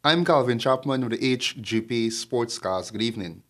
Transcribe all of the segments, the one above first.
I'm Calvin Chapman with the HGP Sportscast. Good evening.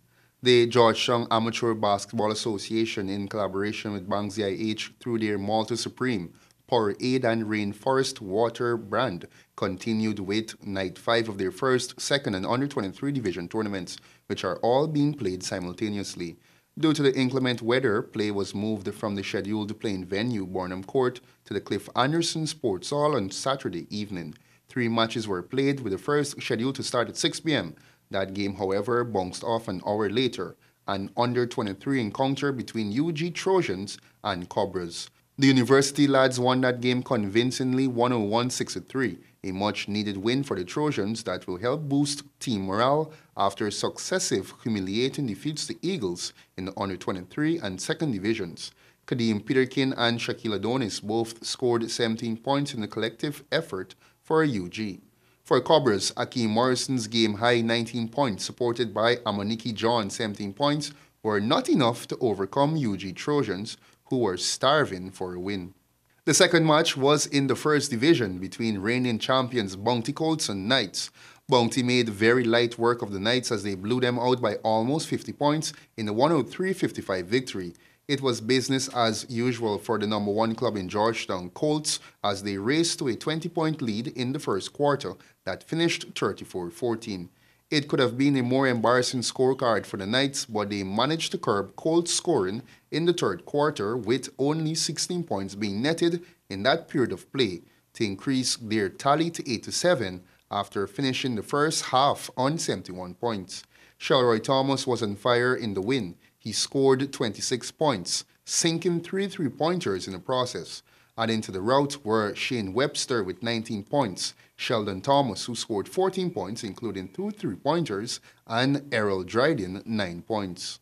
The Georgetown Amateur Basketball Association, in collaboration with Bangsi IH through their Malta Supreme, Powerade and Rainforest Water brand, continued with Night 5 of their first, second, and under 23 division tournaments, which are all being played simultaneously. Due to the inclement weather, play was moved from the scheduled playing venue, Bornham Court, to the Cliff Anderson Sports Hall on Saturday evening. Three matches were played, with the first scheduled to start at 6 p.m. That game, however, bounced off an hour later, an under 23 encounter between UG Trojans and Cobras. The University lads won that game convincingly 101-63, a much needed win for the Trojans that will help boost team morale after successive humiliating defeats to Eagles in the under 23 and second divisions. Kadeem Peterkin and Shaquille Adonis both scored 17 points in the collective effort for UG. For Cobras, Akeem Morrison's game-high 19 points, supported by Amoniki John 17 points, were not enough to overcome UG Trojans, who were starving for a win. The second match was in the first division between reigning champions Bounty Colts and Knights. Bounty made very light work of the Knights as they blew them out by almost 50 points in a 103-55 victory. It was business as usual for the number one club in Georgetown, Colts, as they raced to a 20-point lead in the first quarter that finished 34-14. It could have been a more embarrassing scorecard for the Knights, but they managed to curb Colts scoring in the third quarter, with only 16 points being netted in that period of play to increase their tally to 87 after finishing the first half on 71 points. Shelroy Thomas was on fire in the win. He scored 26 points, sinking three three-pointers in the process. Adding to the rout were Shane Webster with 19 points, Sheldon Thomas, who scored 14 points, including two three-pointers, and Errol Dryden, 9 points.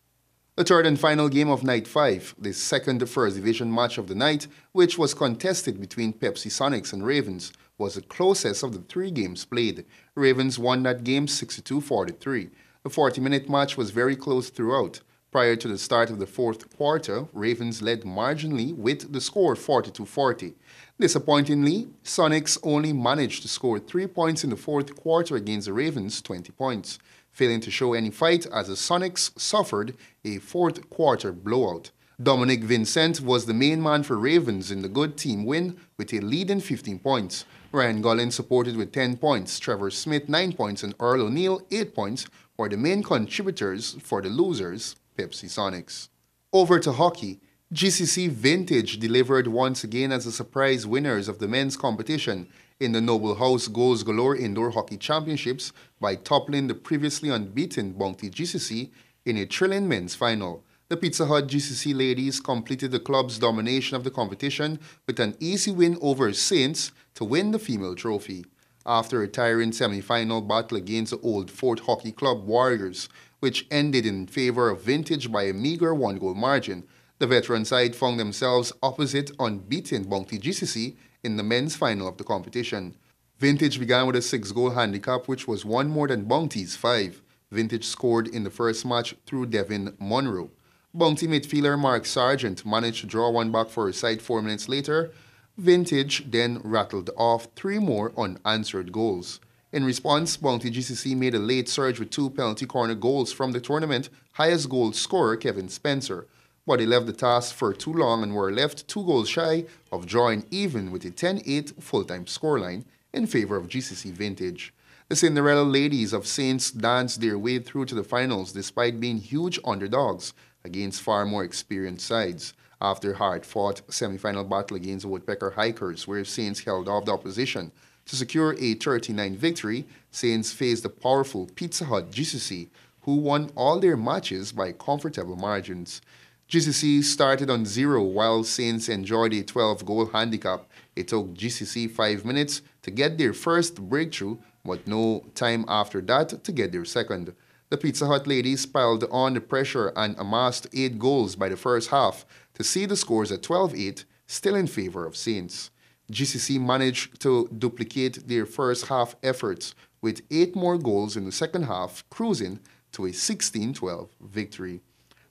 The third and final game of Night 5, the second first division match of the night, which was contested between Pepsi Sonics and Ravens, was the closest of the three games played. Ravens won that game 62-43. The 40-minute match was very close throughout. Prior to the start of the fourth quarter, Ravens led marginally with the score 42-40. Disappointingly, Sonics only managed to score 3 points in the fourth quarter against the Ravens' 20 points, failing to show any fight as the Sonics suffered a fourth quarter blowout. Dominic Vincent was the main man for Ravens in the good team win with a leading 15 points. Ryan Gullin supported with 10 points, Trevor Smith 9 points, and Earl O'Neill 8 points were the main contributors for the losers, Pepsi Sonics. Over to hockey, GCC Vintage delivered once again as the surprise winners of the men's competition in the Noble House Goals Galore Indoor Hockey Championships by toppling the previously unbeaten Bounty GCC in a thrilling men's final. The Pizza Hut GCC ladies completed the club's domination of the competition with an easy win over Saints to win the female trophy. After a tiring semi-final battle against the Old Fort Hockey Club Warriors, which ended in favor of Vintage by a meager one-goal margin, the veteran side found themselves opposite unbeaten Bounty GCC in the men's final of the competition. Vintage began with a 6-goal handicap, which was one more than Bounty's 5. Vintage scored in the first match through Devin Monroe. Bounty midfielder Mark Sargent managed to draw one back for his side 4 minutes later. Vintage then rattled off 3 more unanswered goals. In response, Bounty GCC made a late surge with 2 penalty corner goals from the tournament highest goal scorer Kevin Spencer, but they left the task for too long and were left 2 goals shy of drawing even with a 10-8 full-time scoreline in favor of GCC Vintage. The Cinderella ladies of Saints danced their way through to the finals despite being huge underdogs against far more experienced sides. After a hard-fought semi-final battle against the Woodpecker Hikers, where Saints held off the opposition to secure a 39 victory, Saints faced the powerful Pizza Hut GCC, who won all their matches by comfortable margins. GCC started on 0 while Saints enjoyed a 12-goal handicap. It took GCC 5 minutes to get their first breakthrough, but no time after that to get their second. The Pizza Hut ladies piled on the pressure and amassed 8 goals by the first half to see the scores at 12-8, still in favor of Saints. GCC managed to duplicate their first half efforts with 8 more goals in the second half, cruising to a 16-12 victory.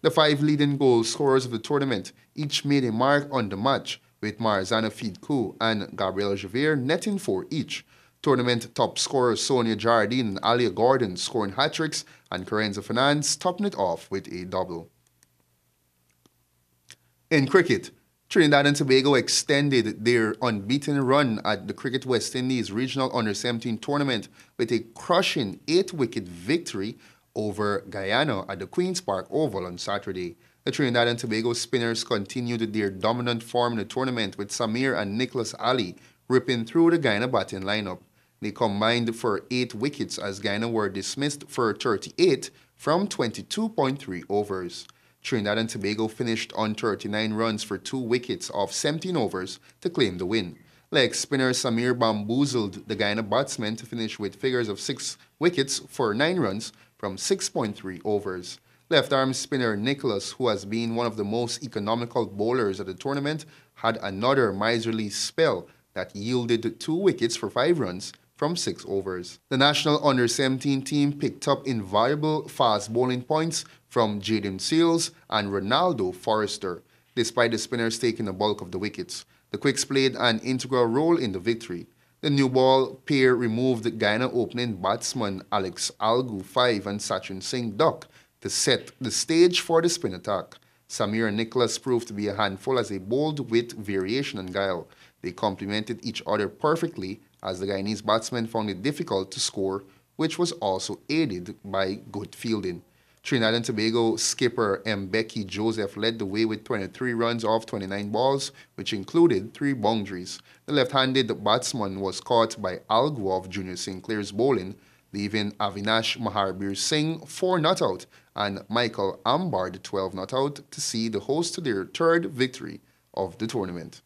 The 5 leading goal scorers of the tournament each made a mark on the match, with Marzana Fidku and Gabrielle Javier netting 4 each. Tournament top scorers Sonia Jardine and Alia Gordon scoring hat-tricks, and Carenza Fernandes topping it off with a double. In cricket, Trinidad and Tobago extended their unbeaten run at the Cricket West Indies Regional Under-17 tournament with a crushing 8-wicket victory over Guyana at the Queen's Park Oval on Saturday. The Trinidad and Tobago spinners continued their dominant form in the tournament with Samir and Nicholas Ali ripping through the Guyana batting lineup. They combined for 8 wickets as Guyana were dismissed for 38 from 22.3 overs. Trinidad and Tobago finished on 39 runs for 2 wickets off 17 overs to claim the win. Leg spinner Samir bamboozled the Guyana batsmen to finish with figures of 6 wickets for 9 runs from 6.3 overs. Left-arm spinner Nicholas, who has been one of the most economical bowlers at the tournament, had another miserly spell that yielded 2 wickets for 5 runs from 6 overs. The national under-17 team picked up invaluable fast bowling points from Jaden Seals and Ronaldo Forrester, despite the spinners taking the bulk of the wickets. The Quicks played an integral role in the victory. The new ball pair removed Guyana opening batsman Alex Algu 5 and Sachin Singh Duck to set the stage for the spin attack. Samir and Nicholas proved to be a handful as they bowled with variation and guile. They complemented each other perfectly as the Guyanese batsmen found it difficult to score, which was also aided by good fielding. Trinidad and Tobago skipper Mbeki Joseph led the way with 23 runs off 29 balls, which included 3 boundaries. The left-handed batsman was caught by Al Guov Jr. Sinclair's bowling, leaving Avinash Maharbir Singh 4 not out and Michael Ambard 12 not out to see the hosts to their 3rd victory of the tournament.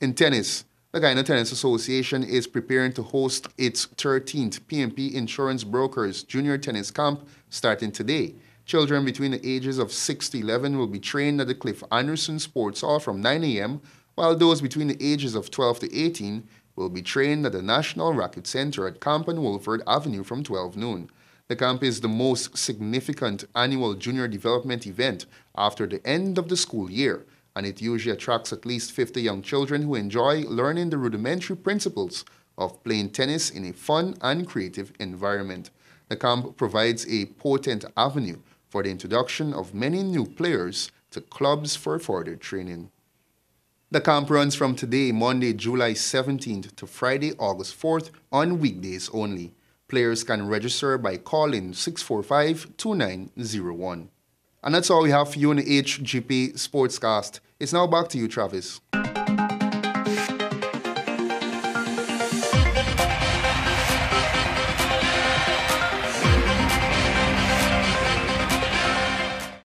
In tennis, the Guyana Tennis Association is preparing to host its 13th PMP Insurance Brokers Junior Tennis Camp starting today. Children between the ages of 6 to 11 will be trained at the Cliff Anderson Sports Hall from 9 a.m., while those between the ages of 12 to 18 will be trained at the National Racket Center at Camp and Wolford Avenue from 12 noon. The camp is the most significant annual junior development event after the end of the school year, and it usually attracts at least 50 young children who enjoy learning the rudimentary principles of playing tennis in a fun and creative environment. The camp provides a potent avenue for the introduction of many new players to clubs for further training. The camp runs from today, Monday, July 17th to Friday, August 4th on weekdays only. Players can register by calling 645-2901. And that's all we have for you in the HGP Sportscast. It's now back to you, Travis.